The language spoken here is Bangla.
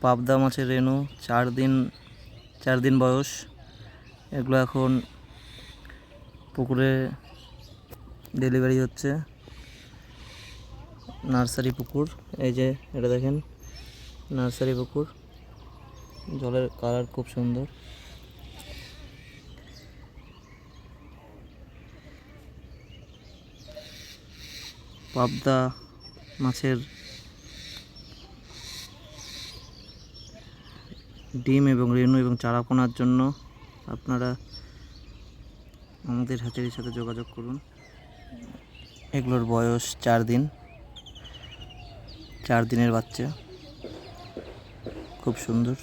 পাবদা মাছের রেণু 4 দিন বয়স। এগুলো এখন পুকুরে ডেলিভারি হচ্ছে। নার্সারি পুকুর, এই যে এটা দেখেন নার্সারি পুকুর, জলের কালার খুব সুন্দর। পাবদা মাছের ডিম এবং রেণু এবং চারাপোনার জন্য আপনারা আমাদের হ্যাচারির সাথে যোগাযোগ করুন। এগুলোর বয়স 4 দিন, 4 দিনের বাচ্চা, খুব সুন্দর।